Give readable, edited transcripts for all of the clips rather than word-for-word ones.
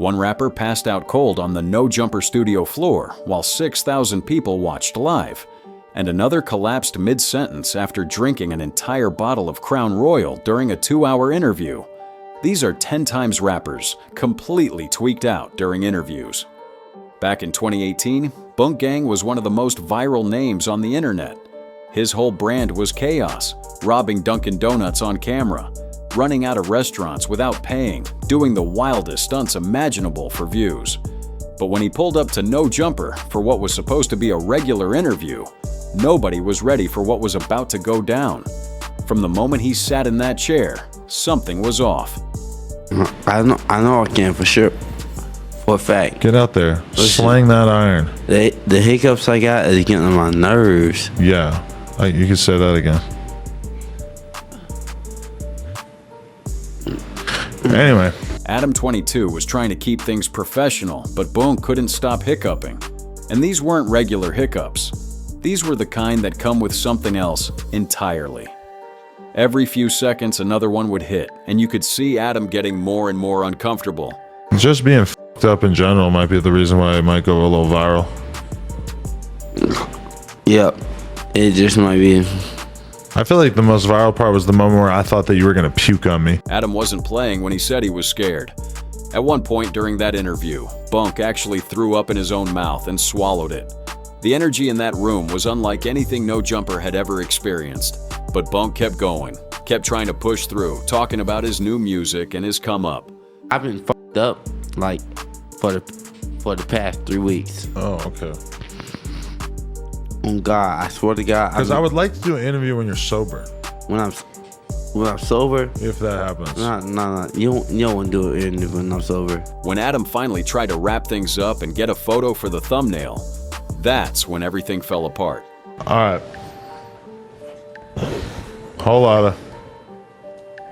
One rapper passed out cold on the No Jumper studio floor while 6,000 people watched live, and another collapsed mid-sentence after drinking an entire bottle of Crown Royal during a 2-hour interview. These are 10 times rappers completely tweaked out during interviews. Back in 2018, Boonk Gang was one of the most viral names on the internet. His whole brand was chaos, robbing Dunkin' Donuts on camera, running out of restaurants without paying, doing the wildest stunts imaginable for views. But when he pulled up to No Jumper for what was supposed to be a regular interview, nobody was ready for what was about to go down. From the moment he sat in that chair, something was off. I know I can for sure. For a fact. Get out there. Listen, slang that iron. The hiccups I got is getting on my nerves. Yeah. You can say that again. Anyway. Adam 22 was trying to keep things professional, but Boonk couldn't stop hiccuping. And these weren't regular hiccups. These were the kind that come with something else entirely. Every few seconds another one would hit, and you could see Adam getting more and more uncomfortable. Just being f***ed up in general might be the reason why it might go a little viral. Yep. It just might be. I feel like the most viral part was the moment where I thought that you were gonna puke on me. Adam wasn't playing when he said he was scared. At one point during that interview, Boonk actually threw up in his own mouth and swallowed it. The energy in that room was unlike anything No Jumper had ever experienced. But Boonk kept going, kept trying to push through, talking about his new music and his come up. I've been fucked up like for the past 3 weeks. Oh, okay. Oh God, I swear to God. Because I would like to do an interview when you're sober. When I'm sober. If that happens. Nah. You don't want to do an interview when I'm sober. When Adam finally tried to wrap things up and get a photo for the thumbnail, that's when everything fell apart. All right. Whole lotta.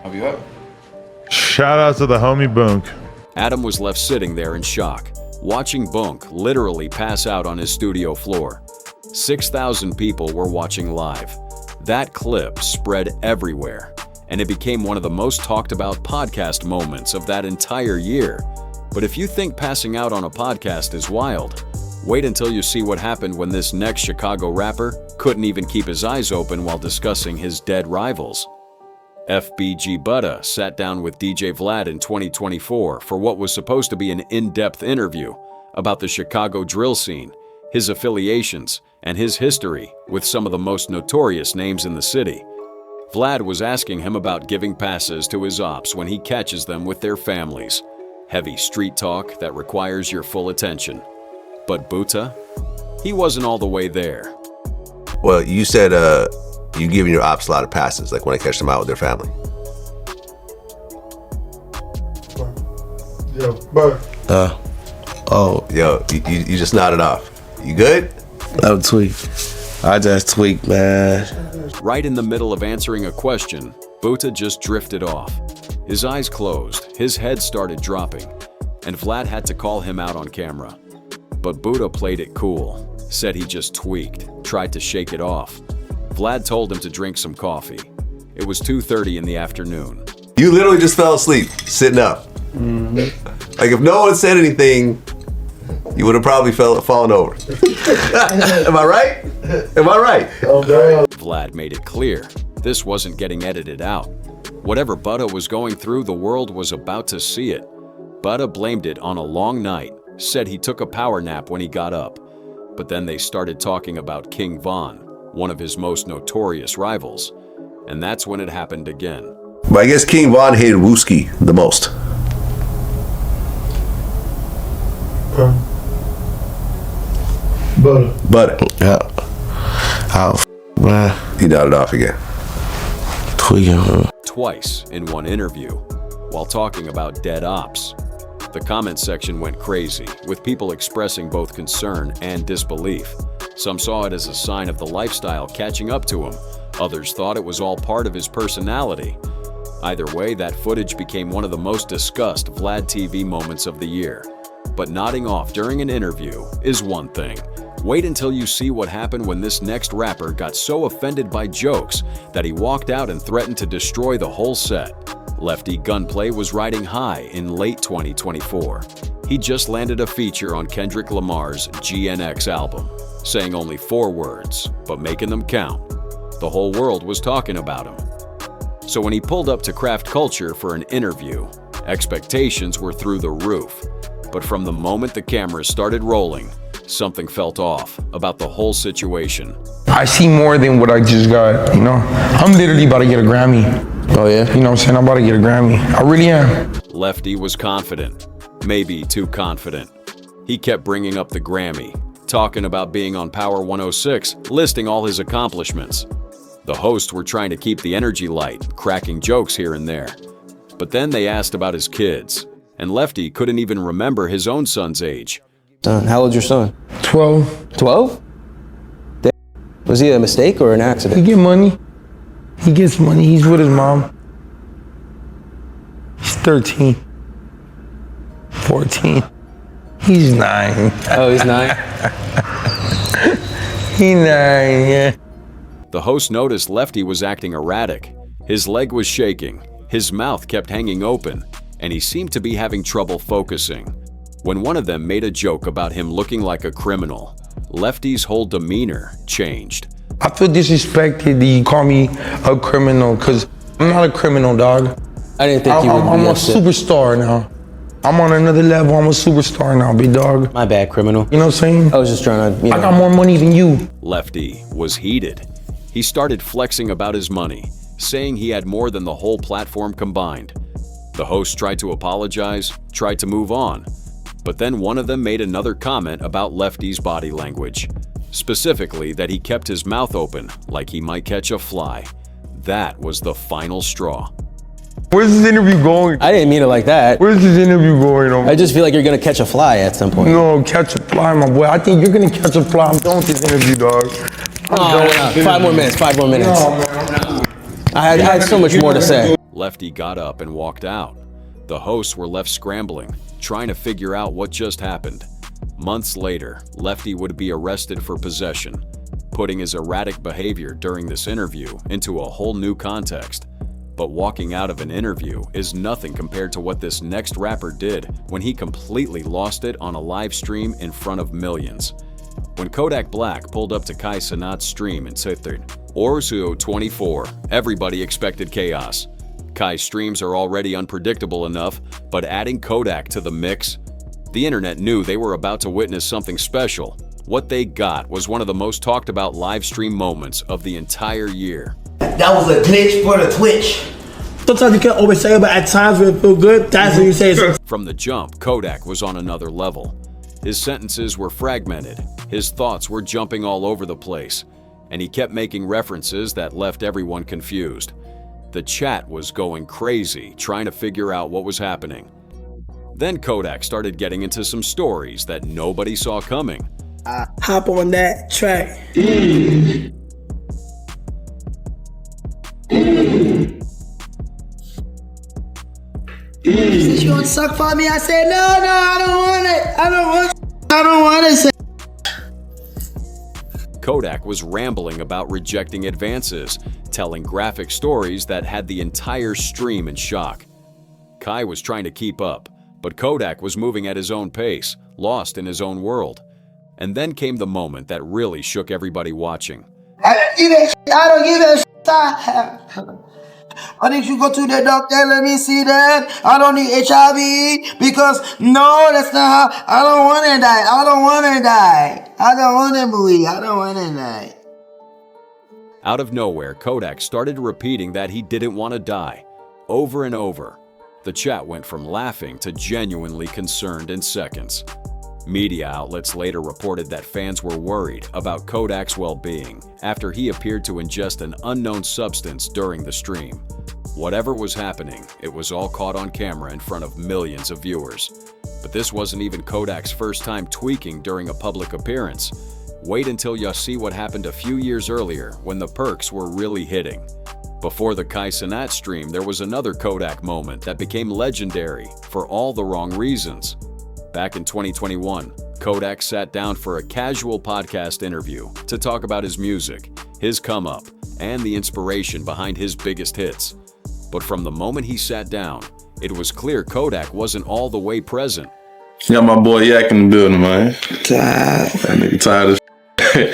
Have you up? Shout out to the homie Boonk. Adam was left sitting there in shock, watching Boonk literally pass out on his studio floor. 6,000 people were watching live. That clip spread everywhere, and it became one of the most talked about podcast moments of that entire year. But if you think passing out on a podcast is wild, wait until you see what happened when this next Chicago rapper couldn't even keep his eyes open while discussing his dead rivals. FBG Butta sat down with DJ Vlad in 2024 for what was supposed to be an in-depth interview about the Chicago drill scene, his affiliations, and his history with some of the most notorious names in the city. Vlad was asking him about giving passes to his ops when he catches them with their families. Heavy street talk that requires your full attention. But Butta? He wasn't all the way there. Well, you said you giving your ops a lot of passes, like when I catch them out with their family. Yo, you just nodded off. You good? I'm tweaked. I just tweaked, man. Right in the middle of answering a question, Butta just drifted off. His eyes closed, his head started dropping, and Vlad had to call him out on camera. But Butta played it cool, said he just tweaked, tried to shake it off. Vlad told him to drink some coffee. It was 2:30 in the afternoon. You literally just fell asleep, sitting up. Like if no one said anything, you would have probably fallen over. Am I right? Am I right? Vlad made it clear this wasn't getting edited out. Whatever Butta was going through, the world was about to see it. Butta blamed it on a long night, said he took a power nap when he got up. But then they started talking about King Von, one of his most notorious rivals. And that's when it happened again. But I guess King Von hated Wooski the most. But Yeah. Oh, man. he nodded off again. Tweaking. Twice in one interview, while talking about dead ops. The comment section went crazy, with people expressing both concern and disbelief. Some saw it as a sign of the lifestyle catching up to him. Others thought it was all part of his personality. Either way, that footage became one of the most discussed Vlad TV moments of the year. But nodding off during an interview is one thing. Wait until you see what happened when this next rapper got so offended by jokes that he walked out and threatened to destroy the whole set. Lefty Gunplay was riding high in late 2024. He just landed a feature on Kendrick Lamar's GNX album, saying only 4 words, but making them count. The whole world was talking about him. So when he pulled up to Craft Culture for an interview, expectations were through the roof. But from the moment the cameras started rolling, something felt off about the whole situation. I see more than what I just got, you know? I'm literally about to get a Grammy. Oh yeah? You know what I'm saying? I'm about to get a Grammy. I really am. Lefty was confident, maybe too confident. He kept bringing up the Grammy, talking about being on Power 106, listing all his accomplishments. The hosts were trying to keep the energy light, cracking jokes here and there. But then they asked about his kids, and Lefty couldn't even remember his own son's age. Son, how old's your son? 12. 12? Was he a mistake or an accident? He get money. He gets money. He's with his mom. He's 13. 14. He's 9. Oh, he's 9? He's 9, yeah. The host noticed Lefty was acting erratic. His leg was shaking, his mouth kept hanging open, and he seemed to be having trouble focusing. When one of them made a joke about him looking like a criminal, Lefty's whole demeanor changed. I feel disrespected that you call me a criminal, because I'm not a criminal, dog. I didn't think you would be I'm a upset. superstar now. I'm on another level. I'm a superstar now, big dog. My bad, criminal. You know what I'm saying? I was just trying to, I got more money than you. Lefty was heated. He started flexing about his money, saying he had more than the whole platform combined. The host tried to apologize, tried to move on, but then one of them made another comment about Lefty's body language, specifically that he kept his mouth open like he might catch a fly. That was the final straw. Where's this interview going? I didn't mean it like that. Where's this interview going on? I just feel like you're gonna catch a fly at some point. No, catch a fly, my boy. I think you're gonna catch a fly. I'm done with this interview, dog. Oh, no. 5 more minutes, 5 more minutes. No, man. I had so much more to say. Lefty got up and walked out. The hosts were left scrambling, trying to figure out what just happened. Months later, Lefty would be arrested for possession, putting his erratic behavior during this interview into a whole new context. But walking out of an interview is nothing compared to what this next rapper did when he completely lost it on a live stream in front of millions. When Kodak Black pulled up to Kai Cenat's stream in Sithard, Orzu 24, everybody expected chaos. Kai's streams are already unpredictable enough, but adding Kodak to the mix, the internet knew they were about to witness something special. What they got was one of the most talked about live stream moments of the entire year. That was a glitch for the Twitch. Sometimes you can't always say it, but at times when it feels good, that's when you say it. From the jump, Kodak was on another level. His sentences were fragmented, his thoughts were jumping all over the place, and he kept making references that left everyone confused. The chat was going crazy, trying to figure out what was happening. Then Kodak started getting into some stories that nobody saw coming. Hop on that track. Since you want to suck for me, I said, no, I don't want it. I don't want it. Kodak was rambling about rejecting advances, telling graphic stories that had the entire stream in shock. Kai was trying to keep up, but Kodak was moving at his own pace, lost in his own world. And then came the moment that really shook everybody watching. I don't give a shit. I need you to go to the doctor, let me see that. I don't need HIV because no, that's not how. I don't want to die. I don't want to die. I don't want to bleed. I don't want to die. Out of nowhere, Kodak started repeating that he didn't want to die, over and over. The chat went from laughing to genuinely concerned in seconds. Media outlets later reported that fans were worried about Kodak's well-being after he appeared to ingest an unknown substance during the stream. Whatever was happening, it was all caught on camera in front of millions of viewers. But this wasn't even Kodak's first time tweaking during a public appearance. Wait until you see what happened a few years earlier when the perks were really hitting. Before the Kai Cenat stream, there was another Kodak moment that became legendary for all the wrong reasons. Back in 2021, Kodak sat down for a casual podcast interview to talk about his music, his come-up, and the inspiration behind his biggest hits. But from the moment he sat down, it was clear Kodak wasn't all the way present. Got my boy Yak in the building, man. Tired. That nigga tired as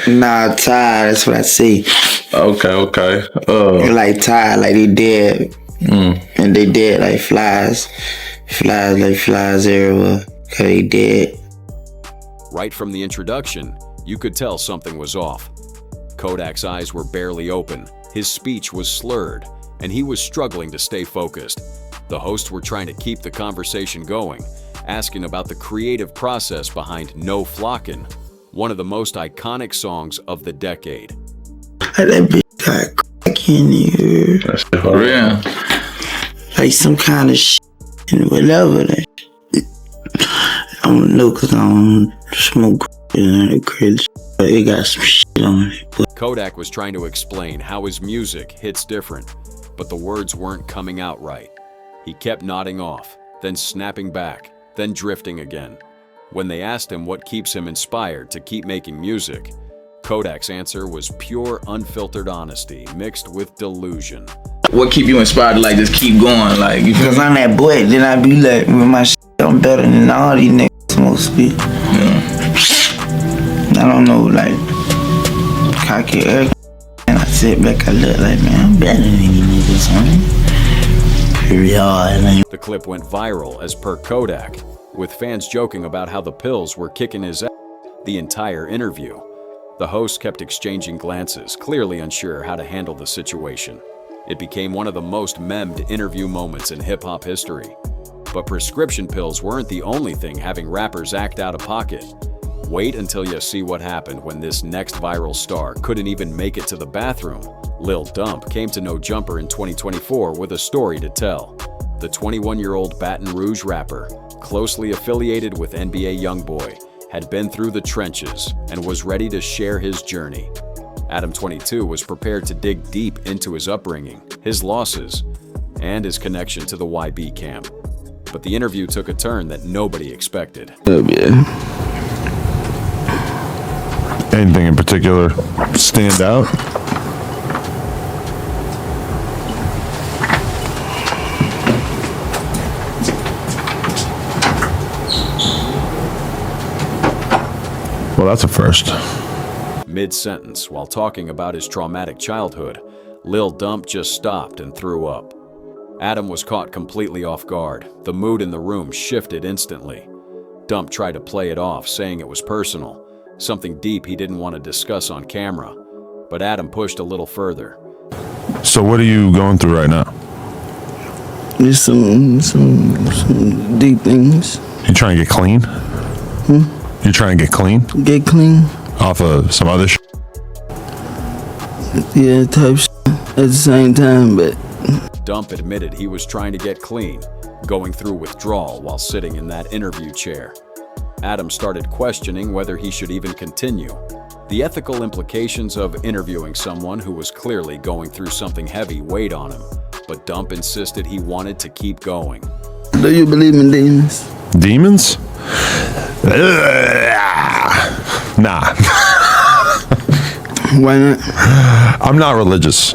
Nah, tired. That's what I see. Okay. They're like tired, like they dead. And they dead like flies. Flies everywhere. Cause they dead. Right from the introduction, you could tell something was off. Kodak's eyes were barely open, his speech was slurred, and he was struggling to stay focused. The hosts were trying to keep the conversation going, asking about the creative process behind No Flockin', one of the most iconic songs of the decade. That bitch got crack in here. That's for real. Like some kind of shit and whatever. I don't know, cause I don't smoke crazy. But it got some shit on it. Kodak was trying to explain how his music hits different, but the words weren't coming out right. He kept nodding off, then snapping back, then drifting again. When they asked him what keeps him inspired to keep making music, Kodak's answer was pure, unfiltered honesty mixed with delusion. What keep you inspired to like just keep going? Like, you feel Cause me? I'm that boy, then I be like, with my shit, I'm better than all these niggas supposed to be. I don't know, like, cocky air. And I sit back, I look like, man, I'm better than these niggas, man. Period. The clip went viral as per Kodak, with fans joking about how the pills were kicking his ass the entire interview. The host kept exchanging glances, clearly unsure how to handle the situation. It became one of the most memed interview moments in hip-hop history. But prescription pills weren't the only thing having rappers act out of pocket. Wait until you see what happened when this next viral star couldn't even make it to the bathroom. Lil Dump came to No Jumper in 2024 with a story to tell. The 21-year-old Baton Rouge rapper, closely affiliated with NBA YoungBoy, had been through the trenches and was ready to share his journey. Adam 22 was prepared to dig deep into his upbringing, his losses, and his connection to the YB camp. But the interview took a turn that nobody expected. Anything in particular stand out? Well, that's a first. Mid-sentence, while talking about his traumatic childhood, Lil Dump just stopped and threw up. Adam was caught completely off guard. The mood in the room shifted instantly. Dump tried to play it off, saying it was personal, something deep he didn't want to discuss on camera. But Adam pushed a little further. So what are you going through right now? Just some deep things. You trying to get clean? You trying to get clean? Get clean? Off of some other shit? Yeah, type shit at the same time, but... Dump admitted he was trying to get clean, going through withdrawal while sitting in that interview chair. Adam started questioning whether he should even continue. The ethical implications of interviewing someone who was clearly going through something heavy weighed on him, but Dump insisted he wanted to keep going. Do you believe in demons? Demons? Nah. Why not? I'm not religious.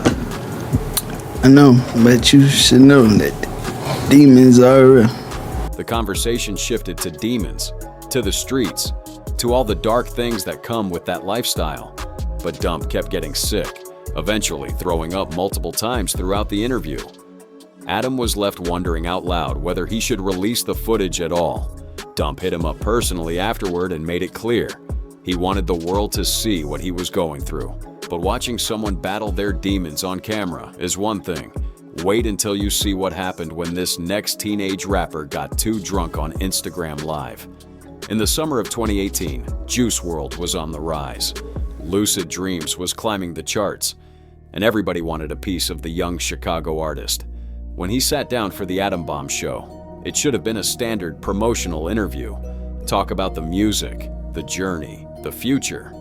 I know, but you should know that demons are real. The conversation shifted to demons, to the streets, to all the dark things that come with that lifestyle. But Dump kept getting sick, eventually throwing up multiple times throughout the interview. Adam was left wondering out loud whether he should release the footage at all. Dump hit him up personally afterward and made it clear he wanted the world to see what he was going through. But watching someone battle their demons on camera is one thing. Wait until you see what happened when this next teenage rapper got too drunk on Instagram Live. In the summer of 2018, Juice WRLD was on the rise. Lucid Dreams was climbing the charts, and everybody wanted a piece of the young Chicago artist. When he sat down for the Atom Bomb show, it should have been a standard promotional interview. Talk about the music, the journey, the future.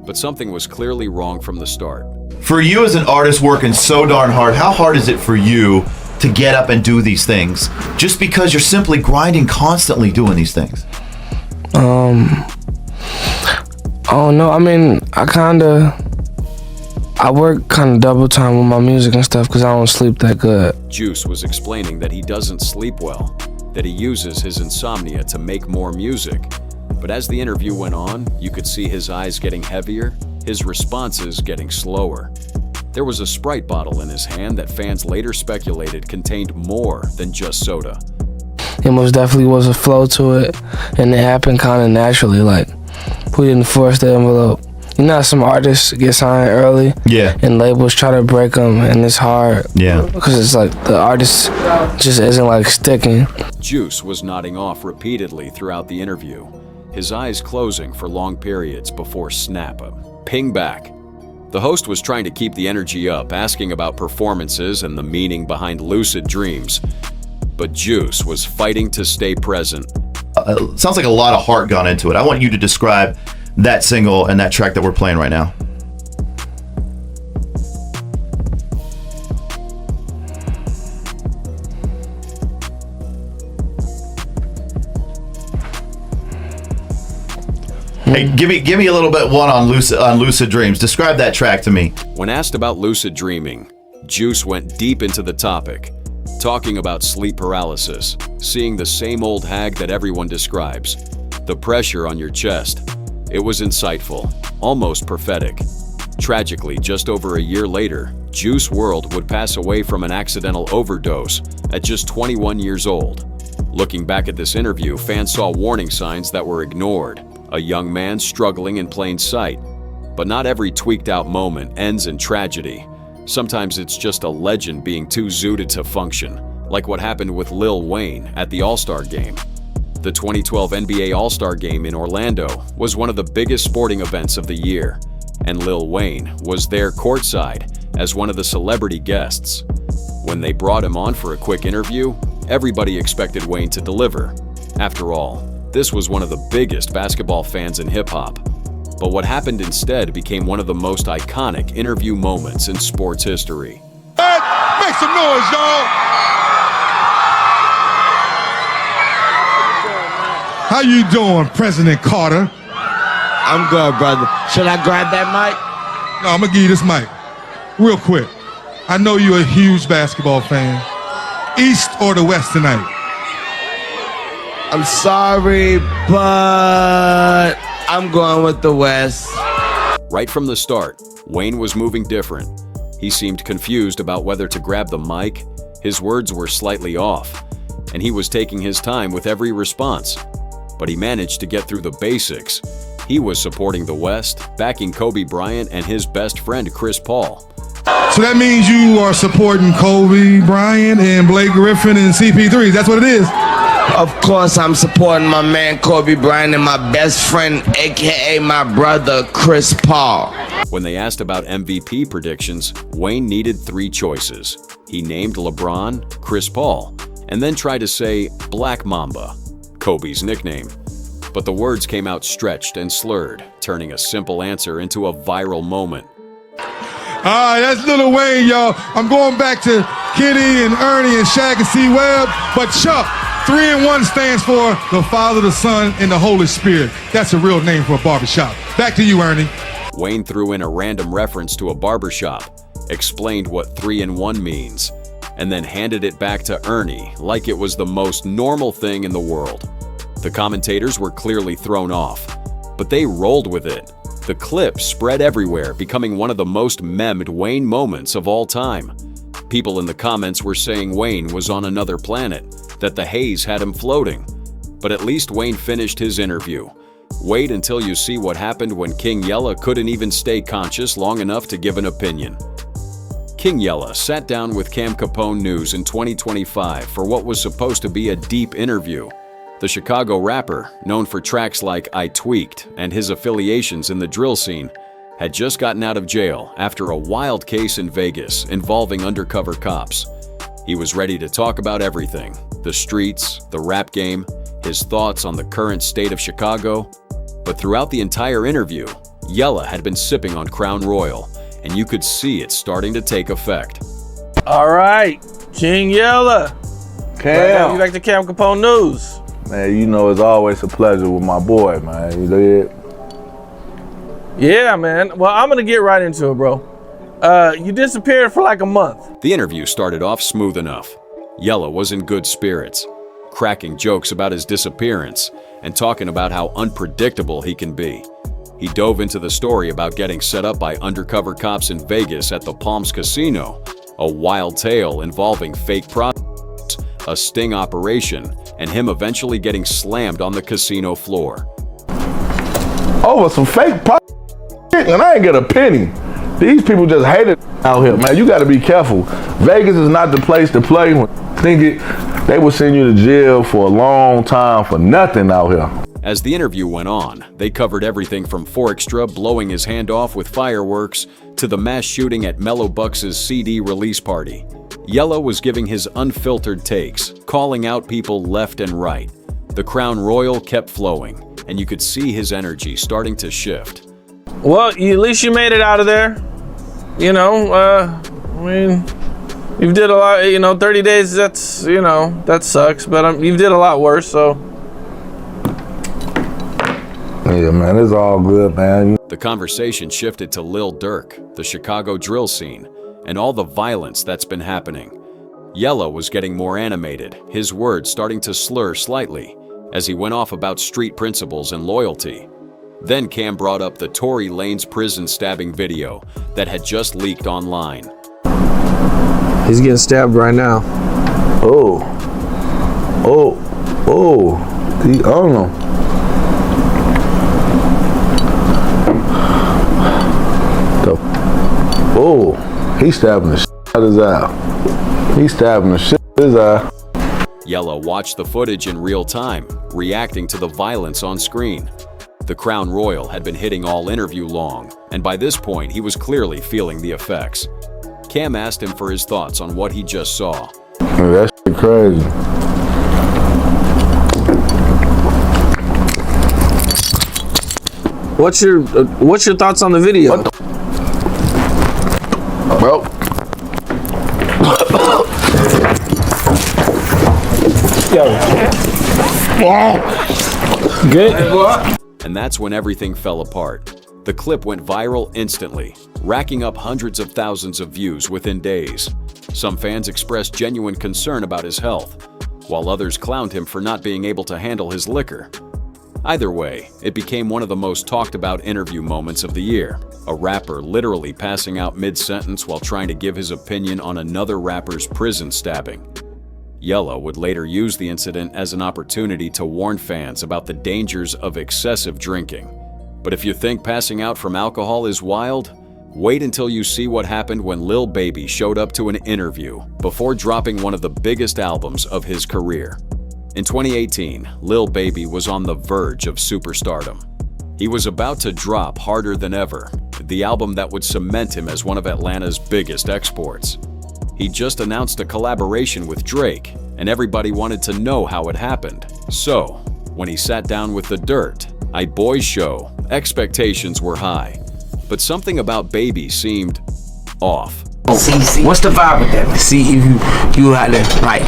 But something was clearly wrong from the start. For you as an artist working so darn hard, how hard is it for you to get up and do these things just because you're simply grinding constantly doing these things? I don't know. I mean, I work kind of double time with my music and stuff because I don't sleep that good. Juice was explaining that he doesn't sleep well. that he uses his insomnia to make more music. But as the interview went on, you could see his eyes getting heavier, his responses getting slower. There was a Sprite bottle in his hand that fans later speculated contained more than just soda. It most definitely was a flow to it, and it happened kind of naturally. Like, we didn't force the envelope. You know how some artists get signed early? Yeah. And labels try to break them, and it's hard. Yeah. Because it's like the artist just isn't like sticking. Juice was nodding off repeatedly throughout the interview, his eyes closing for long periods before snap, ping back. The host was trying to keep the energy up, asking about performances and the meaning behind lucid dreams. But Juice was fighting to stay present. Sounds like a lot of heart gone into it. I want you to describe that single and that track that we're playing right now. Hey, give me a little bit one on Lucid Dreams. Describe that track to me. When asked about lucid dreaming, Juice went deep into the topic, talking about sleep paralysis, seeing the same old hag that everyone describes, the pressure on your chest. It was insightful, almost prophetic. Tragically, just over a year later, Juice WRLD would pass away from an accidental overdose at just 21 years old. Looking back at this interview, fans saw warning signs that were ignored. A young man struggling in plain sight. But not every tweaked out moment ends in tragedy. Sometimes it's just a legend being too zooted to function, like what happened with Lil Wayne at the All-Star Game. The 2012 NBA All-Star Game in Orlando was one of the biggest sporting events of the year, and Lil Wayne was there courtside as one of the celebrity guests. When they brought him on for a quick interview, everybody expected Wayne to deliver. After all, this was one of the biggest basketball fans in hip-hop. But what happened instead became one of the most iconic interview moments in sports history. Make some noise, y'all! How you doing, President Carter? I'm good, brother. Should I grab that mic? No, I'm gonna give you this mic. Real quick. I know you're a huge basketball fan. East or the West tonight? I'm sorry, but I'm going with the West. Right from the start, Wayne was moving different. He seemed confused about whether to grab the mic, his words were slightly off, and he was taking his time with every response. But he managed to get through the basics. He was supporting the West, backing Kobe Bryant and his best friend Chris Paul. So that means you are supporting Kobe Bryant and Blake Griffin and CP3, that's what it is? Of course, I'm supporting my man Kobe Bryant and my best friend, aka my brother, Chris Paul. When they asked about MVP predictions, Wayne needed 3 choices. He named LeBron, Chris Paul, and then tried to say Black Mamba, Kobe's nickname. But the words came out stretched and slurred, turning a simple answer into a viral moment. That's Lil Wayne, y'all. I'm going back to Kenny and Ernie and Shaq and C-Webb, but Chuck, 3 in 1 stands for the Father, the Son, and the Holy Spirit. That's a real name for a barbershop. Back to you, Ernie. Wayne threw in a random reference to a barbershop, explained what 3 in 1 means, and then handed it back to Ernie like it was the most normal thing in the world. The commentators were clearly thrown off, but they rolled with it. The clip spread everywhere, becoming one of the most memed Wayne moments of all time. People in the comments were saying Wayne was on another planet, that the haze had him floating. But at least Wayne finished his interview. Wait until you see what happened when King Yella couldn't even stay conscious long enough to give an opinion. King Yella sat down with Cam Capone News in 2025 for what was supposed to be a deep interview. The Chicago rapper, known for tracks like I Tweaked and his affiliations in the drill scene, had just gotten out of jail after a wild case in Vegas involving undercover cops. He was ready to talk about everything: the streets, the rap game, his thoughts on the current state of Chicago. But throughout the entire interview, Yella had been sipping on Crown Royal, and you could see it starting to take effect. All right, King Yella. Cam. You back to Cam Capone News. Man, you know it's always a pleasure with my boy, man. You did? Yeah, man. Well, I'm gonna get right into it, bro. You disappeared for like a month. The interview started off smooth enough. Yella was in good spirits. cracking jokes about his disappearance and talking about how unpredictable he can be. He dove into the story about getting set up by undercover cops in Vegas at the Palms Casino, a wild tale involving fake prostitutes, a sting operation, and him eventually getting slammed on the casino floor. Over some fake shit, and I ain't get a penny. These people just hate it out here, man. You got to be careful. Vegas is not the place to play. They will send you to jail for a long time for nothing out here. As the interview went on, they covered everything from Forextra blowing his hand off with fireworks to the mass shooting at Mellow Bucks's CD release party. Yella was giving his unfiltered takes, calling out people left and right. The Crown Royal kept flowing, and you could see his energy starting to shift. Well, at least you made it out of there. You know, I mean, you did a lot, 30 days, that's, that sucks, but you did a lot worse, so. Yeah, man, it's all good, man. The conversation shifted to Lil Durk, the Chicago drill scene, and all the violence that's been happening. Yella was getting more animated, his words starting to slur slightly as he went off about street principles and loyalty. Then Cam brought up the Tory Lanez prison stabbing video that had just leaked online. He's getting stabbed right now. I don't know. He's stabbing the shit out of his eye. He's stabbing the shit out of his eye. Yella watched the footage in real time, reacting to the violence on screen. The Crown Royal had been hitting all interview long, and by this point he was clearly feeling the effects. Cam asked him for his thoughts on what he just saw. Man, that shit crazy. What's your thoughts on the video? Bro. Good. And that's when everything fell apart. The clip went viral instantly, racking up hundreds of thousands of views within days. Some fans expressed genuine concern about his health, while others clowned him for not being able to handle his liquor. Either way, it became one of the most talked about interview moments of the year. A rapper literally passing out mid-sentence while trying to give his opinion on another rapper's prison stabbing. Yella would later use the incident as an opportunity to warn fans about the dangers of excessive drinking. But if you think passing out from alcohol is wild, wait until you see what happened when Lil Baby showed up to an interview before dropping one of the biggest albums of his career. In 2018, Lil Baby was on the verge of superstardom. He was about to drop Harder Than Ever, the album that would cement him as one of Atlanta's biggest exports. He just announced a collaboration with Drake, and everybody wanted to know how it happened. So, when he sat down with The Dirt, Boys Show, expectations were high. But something about Baby seemed off. See, what's the vibe with that? See, if you had to, like,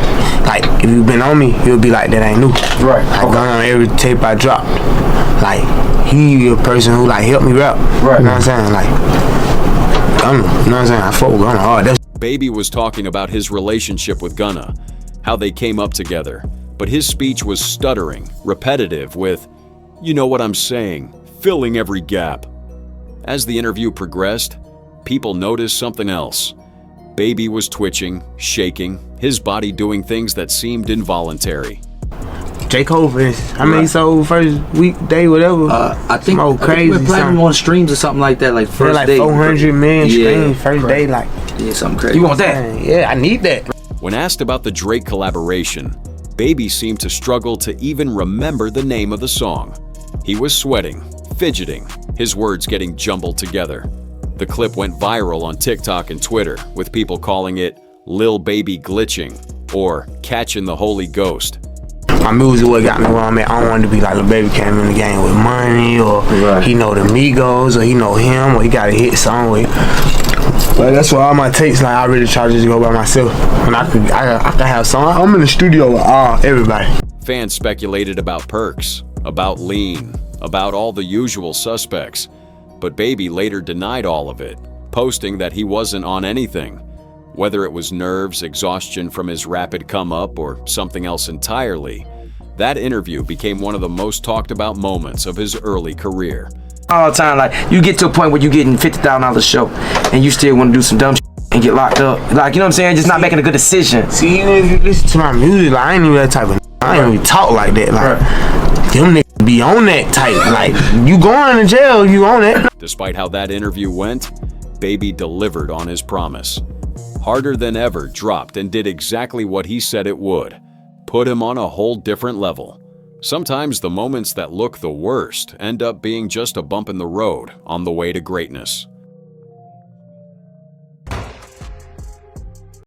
if you been on me, you'll be like, that ain't new. Right. Like, going on every tape I dropped. Like, he a person who, like, helped me rap. Right. You know what I'm saying? Like, Gunna, you know what I'm saying? I fought with Gunna hard. Baby was talking about his relationship with Gunna, how they came up together, but his speech was stuttering, repetitive with, "You know what I'm saying," filling every gap. As the interview progressed, people noticed something else. Baby was twitching, shaking, his body doing things that seemed involuntary. J. Cole, for instance. How many sold first week, day, whatever? I think crazy. we're planning on streams or something like that, like first like day. 400 million streams first day, like. Yeah, something crazy. You want that? Yeah, I need that. When asked about the Drake collaboration, Baby seemed to struggle to even remember the name of the song. He was sweating, fidgeting, his words getting jumbled together. The clip went viral on TikTok and Twitter, with people calling it Lil Baby glitching or catching the Holy Ghost. My music what got me where I'm at. I don't want to be like Lil Baby came in the game with money, or he know the Migos, or he know him, or he got a hit song with. But that's why all my takes, like, I really try to just go by myself. And I can have songs. I'm in the studio with everybody. Fans speculated about perks, about lean, about all the usual suspects. But Baby later denied all of it, posting that he wasn't on anything. Whether it was nerves, exhaustion from his rapid come-up, or something else entirely, that interview became one of the most talked about moments of his early career. All the time, like, you get to a point where you're getting $50,000 a show, and you still want to do some dumb shit and get locked up. Like, you know what I'm saying? Just not making a good decision. See, even if you listen to my music, like, I ain't even that type of. I ain't even talk like that. Like, them niggas be on that type. Like, you going to jail, you on it. Despite how that interview went, Baby delivered on his promise. Harder Than Ever dropped and did exactly what he said it would. Put him on a whole different level. Sometimes the moments that look the worst end up being just a bump in the road on the way to greatness.